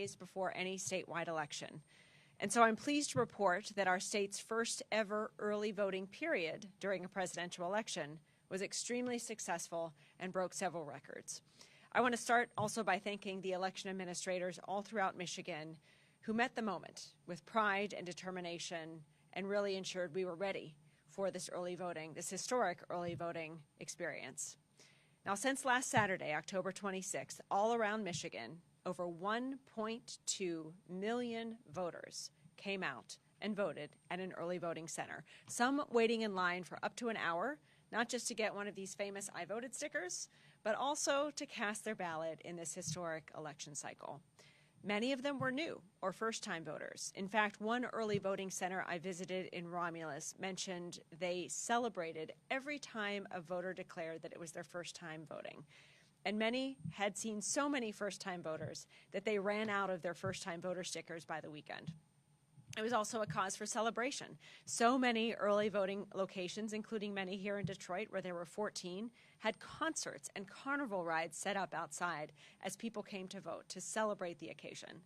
days before any statewide election. And so I'm pleased to report that our state's first ever early voting period during a presidential election was extremely successful and broke several records. I want to start also by thanking the election administrators all throughout Michigan who met the moment with pride and determination and really ensured we were ready for this early voting, this historic early voting experience. Now, since last Saturday, October 26th, all around Michigan, over 1.2 million voters came out and voted at an early voting center, some waiting in line for up to an hour, not just to get one of these famous I voted stickers, but also to cast their ballot in this historic election cycle. Many of them were new or first-time voters. In fact, one early voting center I visited in Romulus mentioned they celebrated every time a voter declared that it was their first time voting. And many had seen so many first-time voters that they ran out of their first-time voter stickers by the weekend. It was also a cause for celebration. So many early voting locations, including many here in Detroit, where there were 14, had concerts and carnival rides set up outside as people came to vote to celebrate the occasion.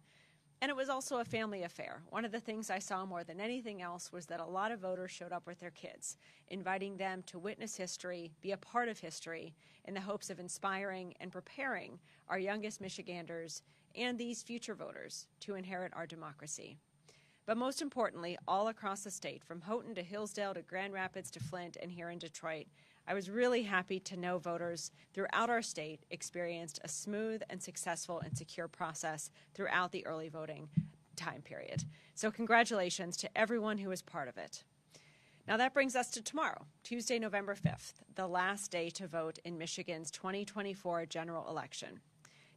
And it was also a family affair. One of the things I saw more than anything else was that a lot of voters showed up with their kids, inviting them to witness history, be a part of history, in the hopes of inspiring and preparing our youngest Michiganders and these future voters to inherit our democracy. But most importantly, all across the state, from Houghton to Hillsdale to Grand Rapids to Flint and here in Detroit, I was really happy to know voters throughout our state experienced a smooth and successful and secure process throughout the early voting time period. So congratulations to everyone who was part of it. Now that brings us to tomorrow, Tuesday, November 5th, the last day to vote in Michigan's 2024 general election.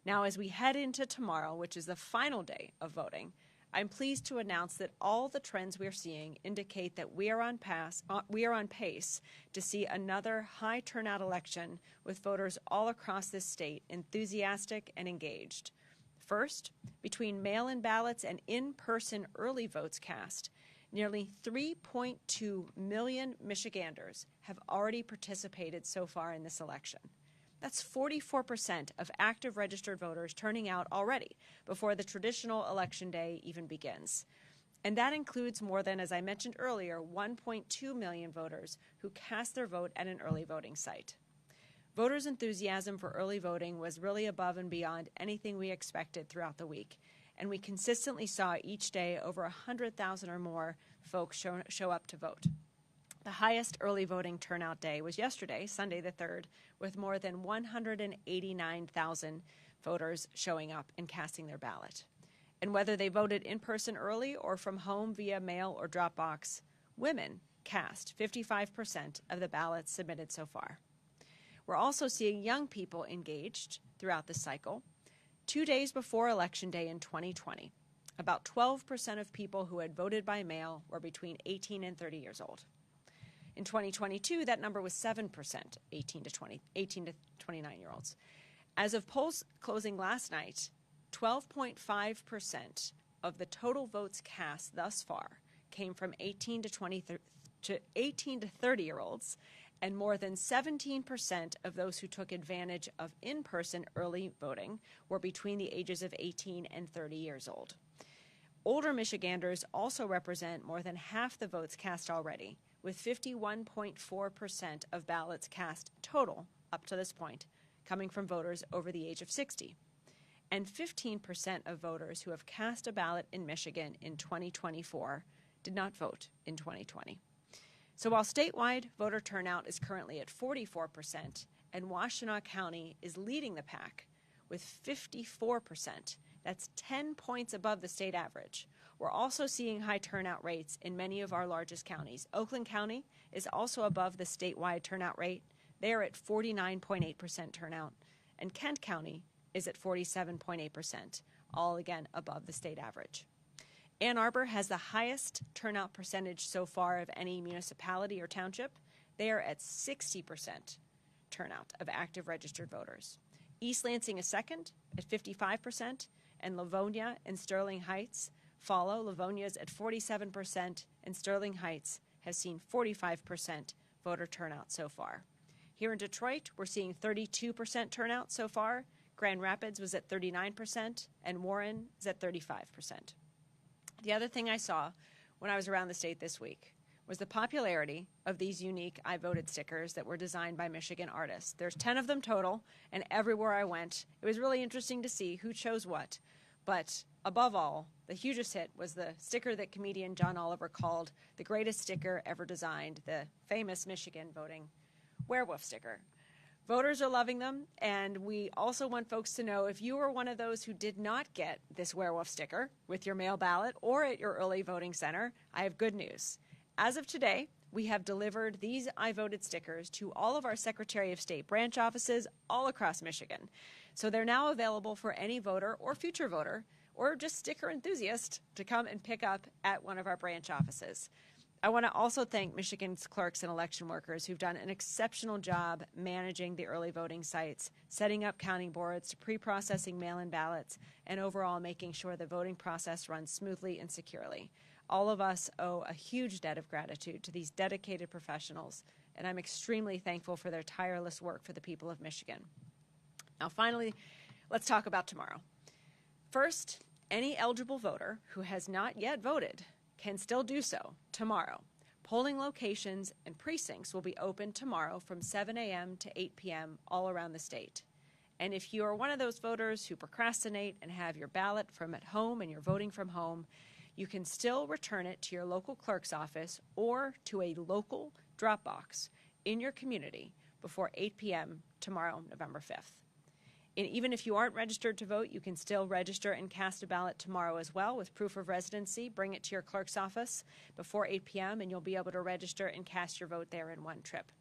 Now as we head into tomorrow, which is the final day of voting, I'm pleased to announce that all the trends we're seeing indicate that we are on pace to see another high turnout election with voters all across this state enthusiastic and engaged. First, between mail-in ballots and in-person early votes cast, nearly 3.2 million Michiganders have already participated so far in this election. That's 44% of active registered voters turning out already before the traditional election day even begins. And that includes more than, as I mentioned earlier, 1.2 million voters who cast their vote at an early voting site. Voters' enthusiasm for early voting was really above and beyond anything we expected throughout the week. And we consistently saw each day over 100,000 or more folks show up to vote. The highest early voting turnout day was yesterday, Sunday the 3rd, with more than 189,000 voters showing up and casting their ballot. And whether they voted in person early or from home via mail or drop box, women cast 55% of the ballots submitted so far. We're also seeing young people engaged throughout the cycle. 2 days before Election Day in 2020, about 12% of people who had voted by mail were between 18 and 30 years old. In 2022, that number was 7%, 18 to 29-year-olds. As of polls closing last night, 12.5% of the total votes cast thus far came from 18 to 30-year-olds, and more than 17% of those who took advantage of in-person early voting were between the ages of 18 and 30 years old. Older Michiganders also represent more than half the votes cast already, with 51.4% of ballots cast total up to this point coming from voters over the age of 60. And 15% of voters who have cast a ballot in Michigan in 2024 did not vote in 2020. So while statewide voter turnout is currently at 44% and Washtenaw County is leading the pack with 54%, that's 10 points above the state average. We're also seeing high turnout rates in many of our largest counties. Oakland County is also above the statewide turnout rate. They are at 49.8% turnout. And Kent County is at 47.8%, all again above the state average. Ann Arbor has the highest turnout percentage so far of any municipality or township. They are at 60% turnout of active registered voters. East Lansing is second at 55%, and Livonia and Sterling Heights follow. Livonia is at 47%, and Sterling Heights has seen 45% voter turnout so far. Here in Detroit, we're seeing 32% turnout so far. Grand Rapids was at 39%, and Warren is at 35%. The other thing I saw when I was around the state this week was the popularity of these unique I voted stickers that were designed by Michigan artists. There's 10 of them total, and everywhere I went, it was really interesting to see who chose what. But above all, the hugest hit was the sticker that comedian John Oliver called the greatest sticker ever designed, the famous Michigan voting werewolf sticker. Voters are loving them, and we also want folks to know if you are one of those who did not get this werewolf sticker with your mail ballot or at your early voting center, I have good news. As of today, we have delivered these I voted stickers to all of our Secretary of State branch offices all across Michigan. So they're now available for any voter or future voter or just sticker enthusiast to come and pick up at one of our branch offices. I want to also thank Michigan's clerks and election workers who've done an exceptional job managing the early voting sites, setting up counting boards, pre-processing mail-in ballots, and overall making sure the voting process runs smoothly and securely. All of us owe a huge debt of gratitude to these dedicated professionals, and I'm extremely thankful for their tireless work for the people of Michigan. Now, finally, let's talk about tomorrow. First, any eligible voter who has not yet voted can still do so tomorrow. Polling locations and precincts will be open tomorrow from 7 a.m. to 8 p.m. all around the state. And if you are one of those voters who procrastinate and have your ballot from at home and you're voting from home, you can still return it to your local clerk's office or to a local drop box in your community before 8 p.m. tomorrow, November 5th. And even if you aren't registered to vote, you can still register and cast a ballot tomorrow as well with proof of residency. Bring it to your clerk's office before 8 p.m. and you'll be able to register and cast your vote there in one trip.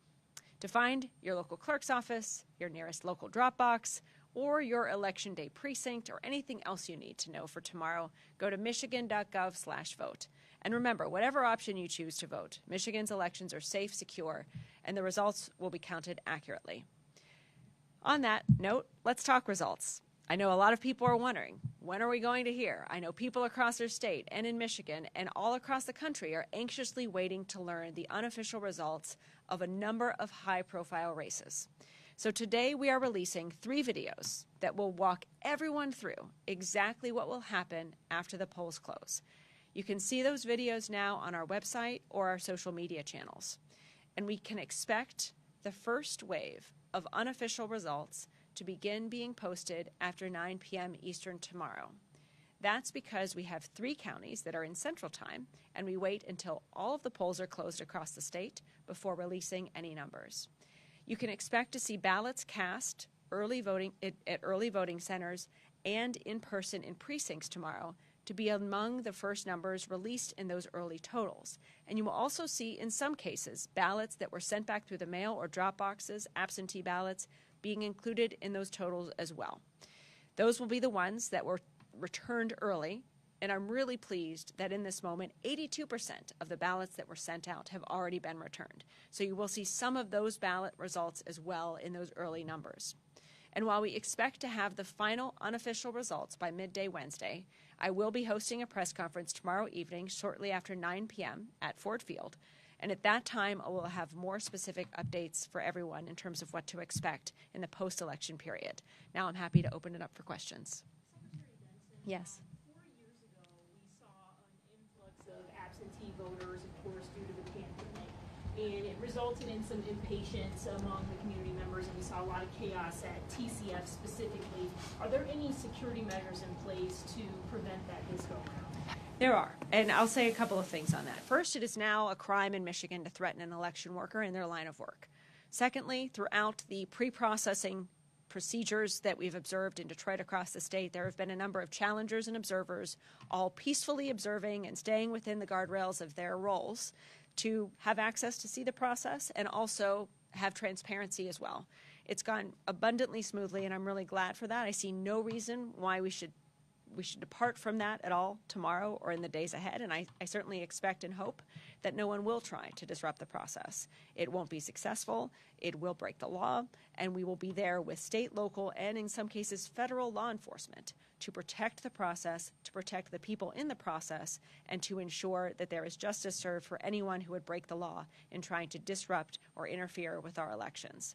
To find your local clerk's office, your nearest local drop box, or your election day precinct, or anything else you need to know for tomorrow, go to michigan.gov/vote. And remember, whatever option you choose to vote, Michigan's elections are safe, secure, and the results will be counted accurately. On that note, let's talk results. I know a lot of people are wondering, when are we going to hear? I know people across our state and in Michigan and all across the country are anxiously waiting to learn the unofficial results of a number of high-profile races. So today we are releasing 3 videos that will walk everyone through exactly what will happen after the polls close. You can see those videos now on our website or our social media channels. And we can expect the first wave of unofficial results to begin being posted after 9 p.m. Eastern tomorrow. That's because we have 3 counties that are in Central Time, and we wait until all of the polls are closed across the state before releasing any numbers. You can expect to see ballots cast at early voting centers and in person in precincts tomorrow to be among the first numbers released in those early totals. And you will also see, in some cases, ballots that were sent back through the mail or drop boxes, absentee ballots, being included in those totals as well. Those will be the ones that were returned early, and I'm really pleased that in this moment, 82% of the ballots that were sent out have already been returned. So you will see some of those ballot results as well in those early numbers. And while we expect to have the final unofficial results by midday Wednesday, I will be hosting a press conference tomorrow evening shortly after 9 p.m. at Ford Field. And at that time, I will have more specific updates for everyone in terms of what to expect in the post-election period. Now I'm happy to open it up for questions. Secretary Benson, yes. 4 years ago, we saw an influx of absentee voters, of course, due to the pandemic. And it resulted in some impatience among the community members, and we saw a lot of chaos at TCF specifically. Are there any security measures in place to prevent that this go around? There are, and I'll say a couple of things on that. First, it is now a crime in Michigan to threaten an election worker in their line of work. Secondly, throughout the pre-processing procedures that we've observed in Detroit across the state, there have been a number of challengers and observers all peacefully observing and staying within the guardrails of their roles to have access to see the process and also have transparency as well. It's gone abundantly smoothly, and I'm really glad for that. I see no reason why we should depart from that at all tomorrow or in the days ahead, and I certainly expect and hope that no one will try to disrupt the process. It won't be successful, it will break the law, and we will be there with state, local, and in some cases federal law enforcement to protect the process, to protect the people in the process, and to ensure that there is justice served for anyone who would break the law in trying to disrupt or interfere with our elections.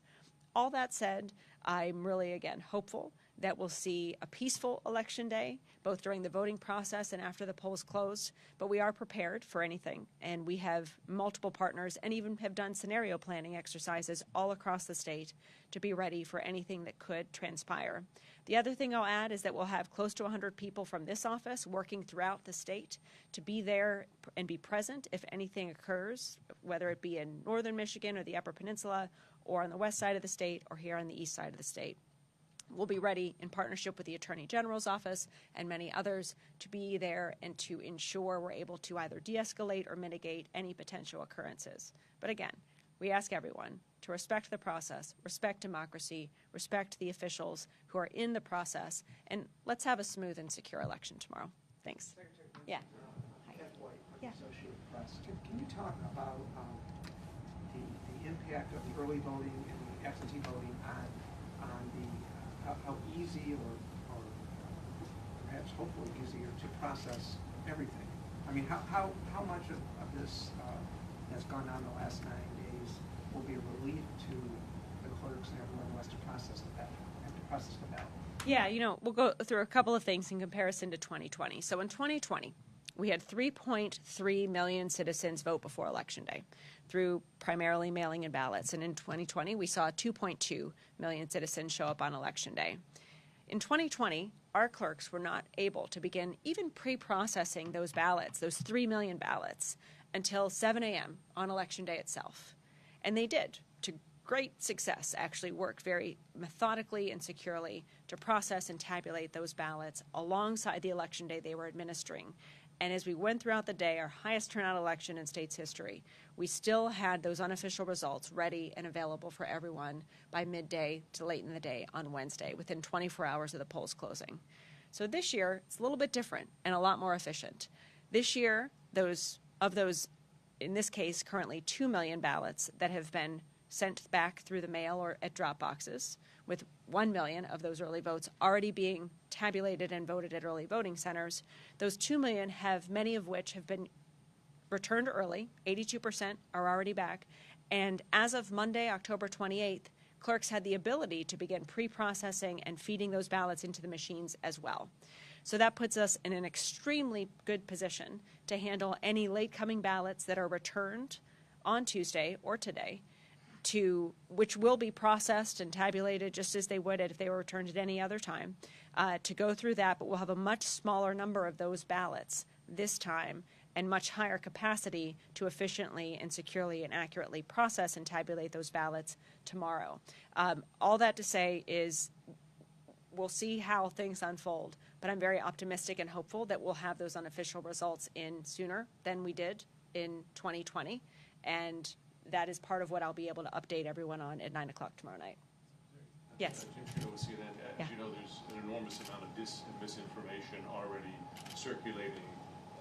All that said, I'm really, again, hopeful that we'll see a peaceful election day, both during the voting process and after the polls close. But we are prepared for anything, and we have multiple partners and even have done scenario planning exercises all across the state to be ready for anything that could transpire. The other thing I'll add is that we'll have close to 100 people from this office working throughout the state to be there and be present if anything occurs, whether it be in northern Michigan or the Upper Peninsula or on the west side of the state or here on the east side of the state. We'll be ready in partnership with the Attorney General's office and many others to be there and to ensure we're able to either de-escalate or mitigate any potential occurrences. But again, we ask everyone to respect the process, respect democracy, respect the officials who are in the process, and let's have a smooth and secure election tomorrow. Thanks. Secretary, Yeah. Yeah. Associated Press. Can you talk about the impact of the early voting and the absentee voting on the how easy or perhaps hopefully easier to process everything? I mean, how much of this has gone on the last 9 days will be a relief to the clerks and everyone who has to process the ballot? Yeah, we'll go through a couple of things in comparison to 2020. So in 2020, we had 3.3 million citizens vote before Election Day through primarily mailing in ballots. And in 2020, we saw 2.2 million citizens show up on Election Day. In 2020, our clerks were not able to begin even pre-processing those ballots, those 3 million ballots, until 7 a.m. on Election Day itself. And they did, to great success, actually worked very methodically and securely to process and tabulate those ballots alongside the Election Day they were administering. And as we went throughout the day, our highest turnout election in state's history, we still had those unofficial results ready and available for everyone by midday to late in the day on Wednesday, within 24 hours of the polls closing. So this year, it's a little bit different and a lot more efficient. This year, those, in this case, currently 2 million ballots that have been sent back through the mail or at drop boxes, with 1 million of those early votes already being tabulated and voted at early voting centers. Those 2 million have, many of which have been returned early, 82% are already back, and as of Monday, October 28th, clerks had the ability to begin pre-processing and feeding those ballots into the machines as well. So that puts us in an extremely good position to handle any late-coming ballots that are returned on Tuesday or today, which will be processed and tabulated just as they would if they were returned at any other time, to go through that, but we'll have a much smaller number of those ballots this time and much higher capacity to efficiently and securely and accurately process and tabulate those ballots tomorrow. All that to say is we'll see how things unfold, but I'm very optimistic and hopeful that we'll have those unofficial results in sooner than we did in 2020, and that is part of what I'll be able to update everyone on at 9 o'clock tomorrow night. Yes. As you know, there's an enormous amount of misinformation already circulating,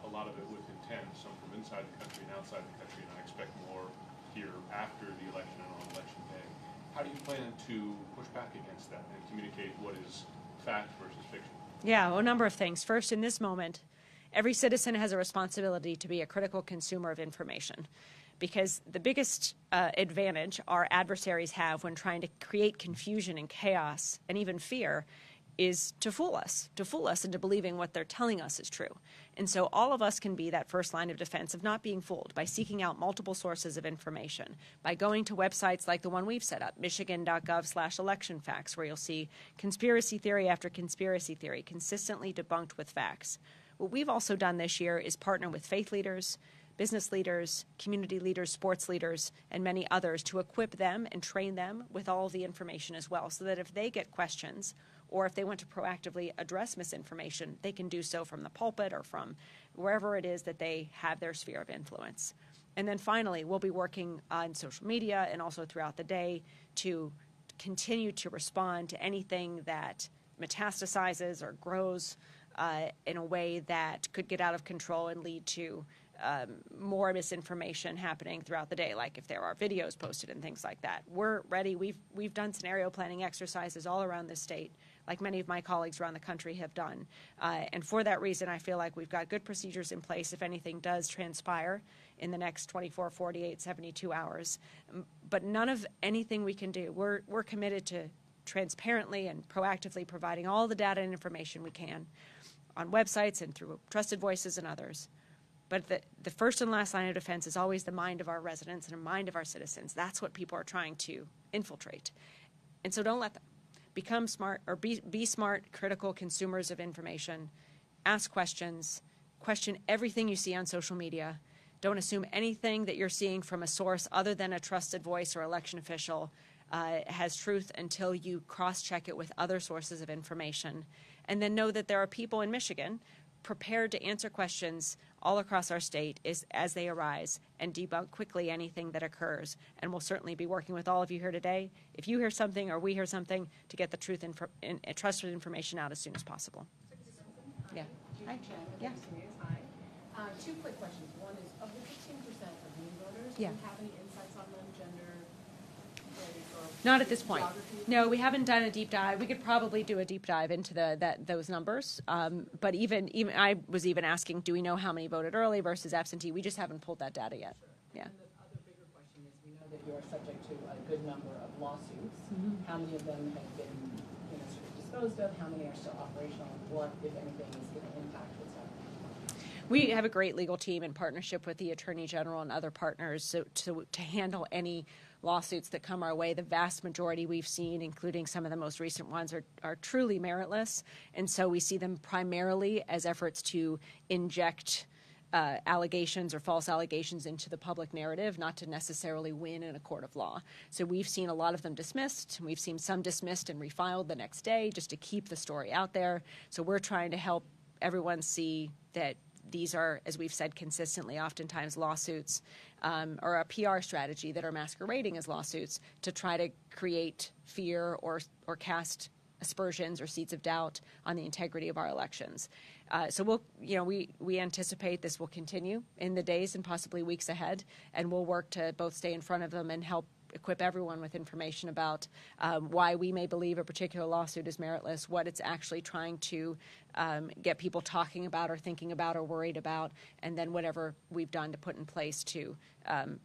a lot of it with intent, some from inside the country and outside the country, and I expect more here after the election and on Election Day. How do you plan to push back against that and communicate what is fact versus fiction? Yeah, well, a number of things. First, in this moment, every citizen has a responsibility to be a critical consumer of information, because the biggest advantage our adversaries have when trying to create confusion and chaos and even fear is to fool us into believing what they're telling us is true. And so all of us can be that first line of defense of not being fooled by seeking out multiple sources of information, by going to websites like the one we've set up, michigan.gov/electionfacts, where you'll see conspiracy theory after conspiracy theory consistently debunked with facts. What we've also done this year is partner with faith leaders, business leaders, community leaders, sports leaders, and many others to equip them and train them with all of the information as well, so that if they get questions or if they want to proactively address misinformation, they can do so from the pulpit or from wherever it is that they have their sphere of influence. And then finally, we'll be working on social media and also throughout the day to continue to respond to anything that metastasizes or grows in a way that could get out of control and lead to more misinformation happening throughout the day, like if there are videos posted and things like that. We're ready. We've done scenario planning exercises all around the state, like many of my colleagues around the country have done. And for that reason, I feel like we've got good procedures in place if anything does transpire in the next 24, 48, 72 hours. But none of anything we can do, we're committed to transparently and proactively providing all the data and information we can on websites and through trusted voices and others. But the first and last line of defense is always the mind of our residents and the mind of our citizens. That's what people are trying to infiltrate. And so don't let them. Become smart, or be smart, critical consumers of information. Ask questions. Question everything you see on social media. Don't assume anything that you're seeing from a source other than a trusted voice or election official has truth until you cross-check it with other sources of information. And then know that there are people in Michigan prepared to answer questions all across our state as they arise and debunk quickly anything that occurs. And we'll certainly be working with all of you here today, if you hear something or we hear something, to get the truth and trusted information out as soon as possible. Yeah. Hi. Yeah. Hi. Two quick questions. One is, of the 15% of new voters, Yeah. do you have any insights on them, gender, race, or Not at this point. geography? No, we haven't done a deep dive. We could probably do a deep dive into those numbers. But even I was even asking, do we know how many voted early versus absentee? We just haven't pulled that data yet. Sure. Yeah. And the other bigger question is, we know that you are subject to a good number of lawsuits. How many of them have been, sort of disposed of? How many are still operational? And what, if anything, is going to impact what's happening? We have a great legal team in partnership with the Attorney General and other partners to handle any lawsuits that come our way. The vast majority we've seen, including some of the most recent ones, are truly meritless. And so we see them primarily as efforts to inject allegations or false allegations into the public narrative, not to necessarily win in a court of law. So we've seen a lot of them dismissed. We've seen some dismissed and refiled the next day just to keep the story out there. So we're trying to help everyone see that these are, as we've said consistently, oftentimes lawsuits or a PR strategy that are masquerading as lawsuits to try to create fear or cast aspersions or seeds of doubt on the integrity of our elections. So we anticipate this will continue in the days and possibly weeks ahead, and we'll work to both stay in front of them and help equip everyone with information about why we may believe a particular lawsuit is meritless, what it's actually trying to get people talking about or thinking about or worried about, and then whatever we've done to put in place to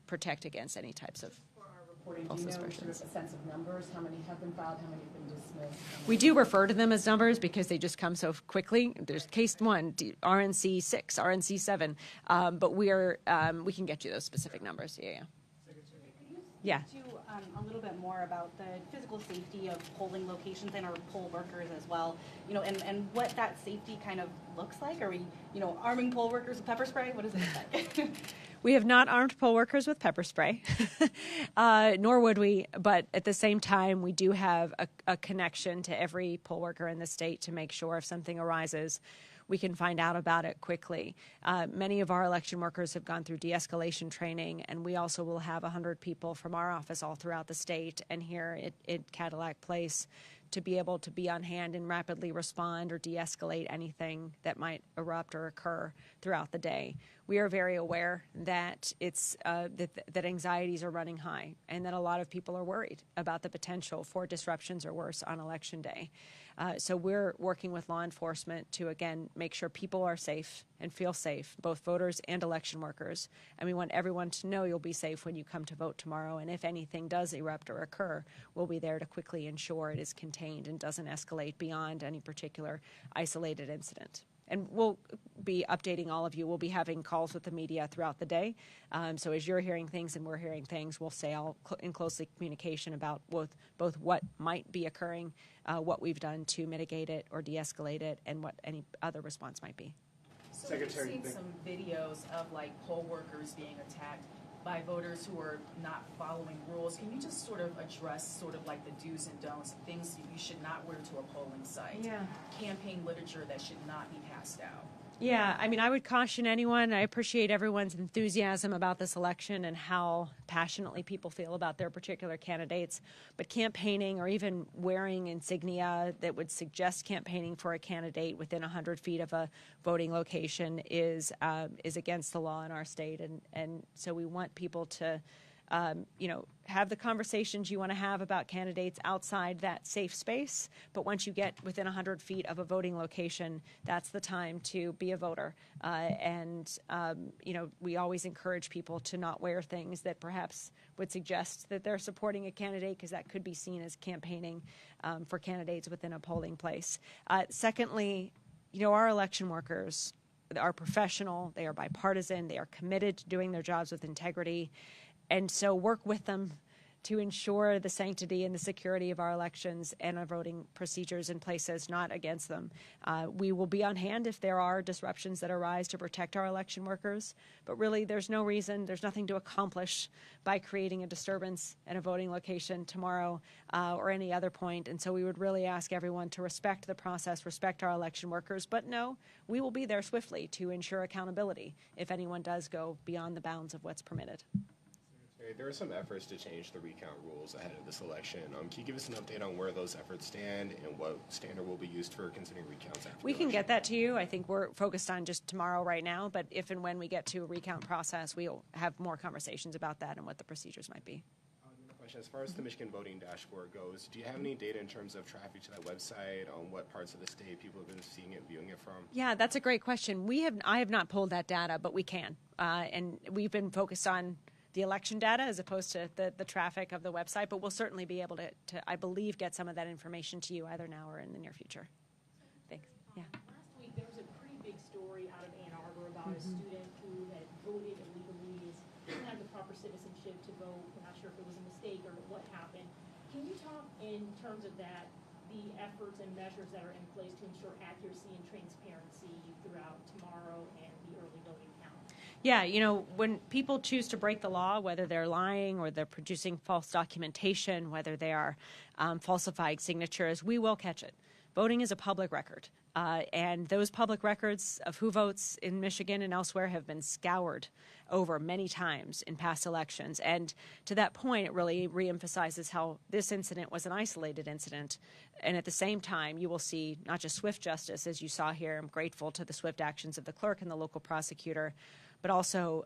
protect against any types of For our reporting, false do you know aspersions. sort of a sense of numbers? How many have been filed? How many have been dismissed? We do refer to them as numbers because they just come so quickly. There's case 1, RNC 6, RNC 7, but we can get you those specific numbers. Yeah. Yeah. To a little bit more about the physical safety of polling locations and our poll workers as well, and what that safety kind of looks like. Are we, arming poll workers with pepper spray? What does it look like? We have not armed poll workers with pepper spray, nor would we, but at the same time, we do have a connection to every poll worker in the state to make sure if something arises, we can find out about it quickly. Many of our election workers have gone through de-escalation training, and we also will have 100 people from our office all throughout the state and here at Cadillac Place to be able to be on hand and rapidly respond or de-escalate anything that might erupt or occur throughout the day. We are very aware that that anxieties are running high and that a lot of people are worried about the potential for disruptions or worse on Election Day. So we're working with law enforcement to, again, make sure people are safe and feel safe, both voters and election workers. And we want everyone to know you'll be safe when you come to vote tomorrow. And if anything does erupt or occur, we'll be there to quickly ensure it is contained and doesn't escalate beyond any particular isolated incident. And we'll be updating all of you. We'll be having calls with the media throughout the day. So as you're hearing things and we're hearing things, we'll stay all in close communication about both what might be occurring, what we've done to mitigate it or de-escalate it, and what any other response might be. So Secretary, we've seen some videos of poll workers being attacked by voters who are not following rules. Can you just sort of address the do's and don'ts, things you should not wear to a polling site? Yeah. Campaign literature that should not be passed out. Yeah, I would caution anyone. I appreciate everyone's enthusiasm about this election and how passionately people feel about their particular candidates. But campaigning or even wearing insignia that would suggest campaigning for a candidate within 100 feet of a voting location is against the law in our state. And so we want people to have the conversations you want to have about candidates outside that safe space. But once you get within 100 feet of a voting location, that's the time to be a voter. We always encourage people to not wear things that perhaps would suggest that they're supporting a candidate, because that could be seen as campaigning for candidates within a polling place. Secondly, our election workers are professional, they are bipartisan, they are committed to doing their jobs with integrity. And so work with them to ensure the sanctity and the security of our elections and our voting procedures in places, not against them. We will be on hand if there are disruptions that arise to protect our election workers. But really, there's no reason, there's nothing to accomplish by creating a disturbance at a voting location tomorrow or any other point. And so we would really ask everyone to respect the process, respect our election workers. But no, we will be there swiftly to ensure accountability if anyone does go beyond the bounds of what's permitted. There are some efforts to change the recount rules ahead of this election. Can you give us an update on where those efforts stand and what standard will be used for considering recounts after We can get that to you. I think we're focused on just tomorrow right now, but if and when we get to a recount process, we'll have more conversations about that and what the procedures might be. Another question. As far as the Michigan voting dashboard goes, do you have any data in terms of traffic to that website, on what parts of the state people have been seeing it, viewing it from? Yeah, that's a great question. I have not pulled that data, but we can. And we've been focused on the election data as opposed to the traffic of the website, but we'll certainly be able to, I believe, get some of that information to you either now or in the near future. Thanks. Yeah. Last week, there was a pretty big story out of Ann Arbor about a student who had voted illegally, didn't have the proper citizenship to vote. We're not sure if it was a mistake or what happened. Can you talk in terms of that, the efforts and measures that are in place to ensure accuracy and transparency throughout tomorrow and the early voting count? Yeah, when people choose to break the law, whether they're lying or they're producing false documentation, whether they are falsifying signatures, we will catch it. Voting is a public record, and those public records of who votes in Michigan and elsewhere have been scoured over many times in past elections. And to that point, it really reemphasizes how this incident was an isolated incident. And at the same time, you will see not just swift justice, as you saw here. I'm grateful to the swift actions of the clerk and the local prosecutor, but also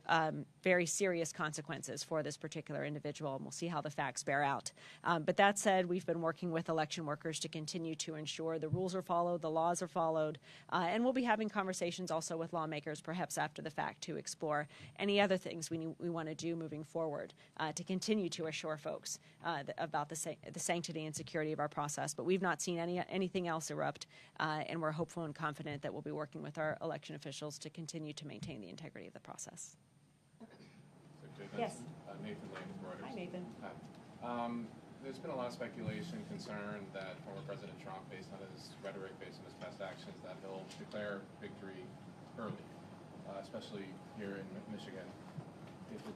very serious consequences for this particular individual, and we'll see how the facts bear out. But that said, we've been working with election workers to continue to ensure the rules are followed, the laws are followed, and we'll be having conversations also with lawmakers, perhaps after the fact, to explore any other things we want to do moving forward to continue to assure folks about the sanctity and security of our process. But we've not seen anything else erupt, and we're hopeful and confident that we'll be working with our election officials to continue to maintain the integrity of the process. Yes. Nathan Lane with Reuters. Hi, Nathan. Hi. There's been a lot of speculation, concern that former President Trump, based on his rhetoric, based on his past actions, that he'll declare victory early, especially here in Michigan, if it,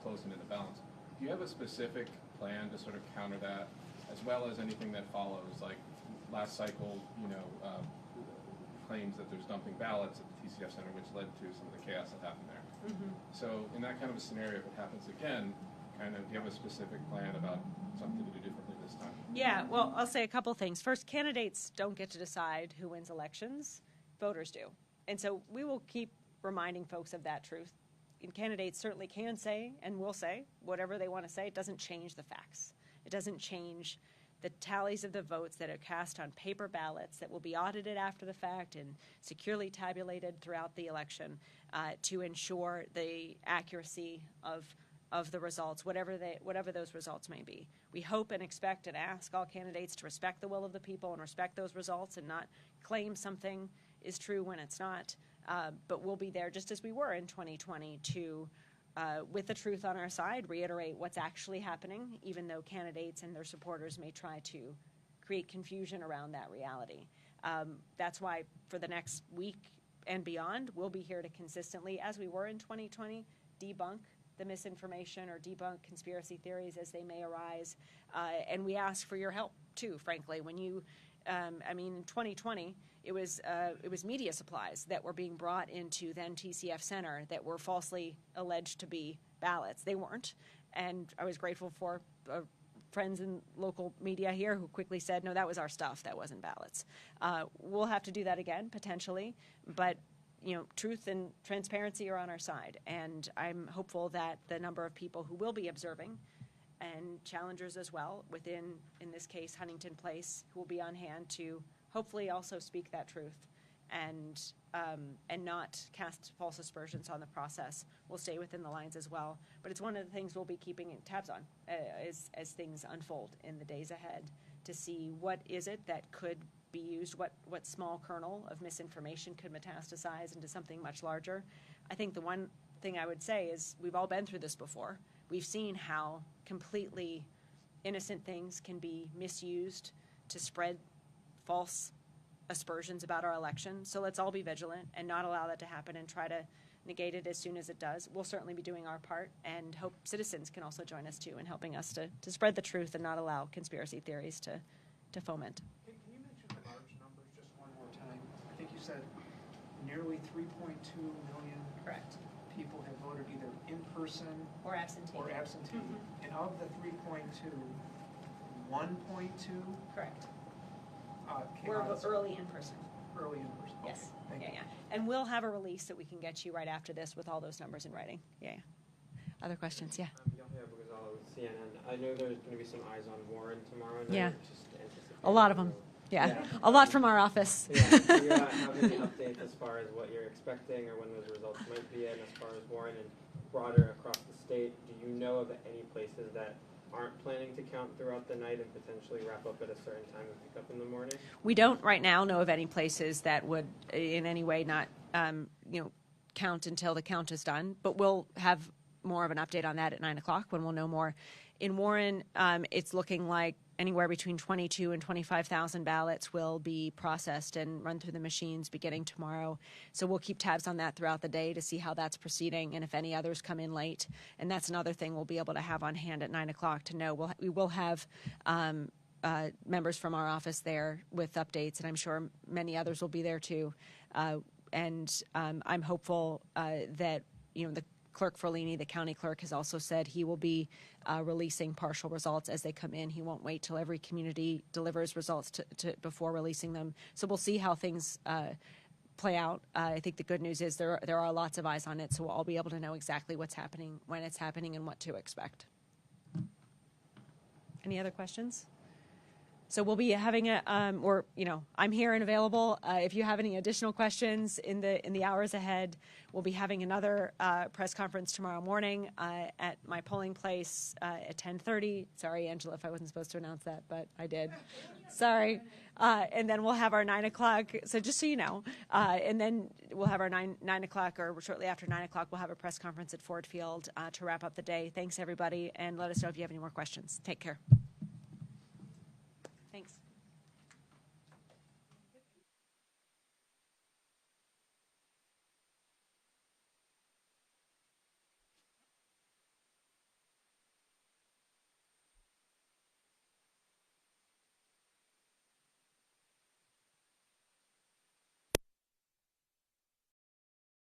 closed into the balance. Do you have a specific plan to sort of counter that, as well as anything that follows, like last cycle, claims that there's dumping ballots at the TCF Center, which led to some of the chaos that happened there. Mm-hmm. So in that kind of a scenario, if it happens again, do you have a specific plan about something to do differently this time? Yeah, well, I'll say a couple things. First, candidates don't get to decide who wins elections. Voters do. And so we will keep reminding folks of that truth. And candidates certainly can say and will say whatever they want to say. It doesn't change the facts. It doesn't change the tallies of the votes that are cast on paper ballots that will be audited after the fact and securely tabulated throughout the election to ensure the accuracy of the results, whatever those results may be. We hope and expect and ask all candidates to respect the will of the people and respect those results and not claim something is true when it's not. But we'll be there just as we were in 2020 to with the truth on our side, reiterate what's actually happening, even though candidates and their supporters may try to create confusion around that reality. That's why for the next week and beyond, we'll be here to consistently, as we were in 2020, debunk the misinformation or debunk conspiracy theories as they may arise. And we ask for your help, too, frankly. When you, in 2020, it was media supplies that were being brought into then TCF Center that were falsely alleged to be ballots. They weren't. And I was grateful for friends in local media here who quickly said, no, that was our stuff. That wasn't ballots. We'll have to do that again, potentially. But truth and transparency are on our side, and I'm hopeful that the number of people who will be observing, and challengers as well, within, in this case, Huntington Place, who will be on hand to hopefully also speak that truth and not cast false aspersions on the process, will stay within the lines as well. But it's one of the things we'll be keeping tabs on as things unfold in the days ahead, to see what is it that could be used, what small kernel of misinformation could metastasize into something much larger. I think the one thing I would say is we've all been through this before. We've seen how completely innocent things can be misused to spread false aspersions about our election. So let's all be vigilant and not allow that to happen, and try to negate it as soon as it does. We'll certainly be doing our part, and hope citizens can also join us too in helping us to spread the truth and not allow conspiracy theories to foment. Can you mention the large numbers just one more time? I think you said nearly 3.2 million Correct. people have voted either in person Or absentee. Mm-hmm. And of the 3.2, 1.2 Correct. came We're out early in person. early in person. Yes. Okay, thank you. And we'll have a release that we can get you right after this with all those numbers in writing. Yeah. Other questions? Yeah. CNN. I know there's going to be some eyes on Warren tomorrow night. Yeah. Just anticipating. A lot of them. Yeah. A lot from our office. Yeah. Do you have any updates as far as what you're expecting or when those results might be in, as far as Warren and broader across the state? Do you know of any places that aren't planning to count throughout the night and potentially wrap up at a certain time and pick up in the morning? We don't right now know of any places that would in any way not count until the count is done, but we'll have more of an update on that at 9 o'clock when we'll know more. In Warren, it's looking like anywhere between 22 and 25,000 ballots will be processed and run through the machines beginning tomorrow. So we'll keep tabs on that throughout the day to see how that's proceeding and if any others come in late. And that's another thing we'll be able to have on hand at 9 o'clock to know. We will have members from our office there with updates, and I'm sure many others will be there too. And I'm hopeful that the Clerk Ferlini, the county clerk, has also said he will be releasing partial results as they come in. He won't wait till every community delivers results before releasing them. So we'll see how things play out. I think the good news is there are lots of eyes on it, so we'll all be able to know exactly what's happening, when it's happening, and what to expect. Any other questions? So we'll be having I'm here and available. If you have any additional questions in the hours ahead, we'll be having another press conference tomorrow morning at my polling place at 10:30. Sorry, Angela, if I wasn't supposed to announce that, but I did. Sorry. And then we'll have our 9 o'clock. So just so you know, and then we'll have our 9 o'clock, or shortly after 9 o'clock, we'll have a press conference at Ford Field to wrap up the day. Thanks, everybody, and let us know if you have any more questions. Take care.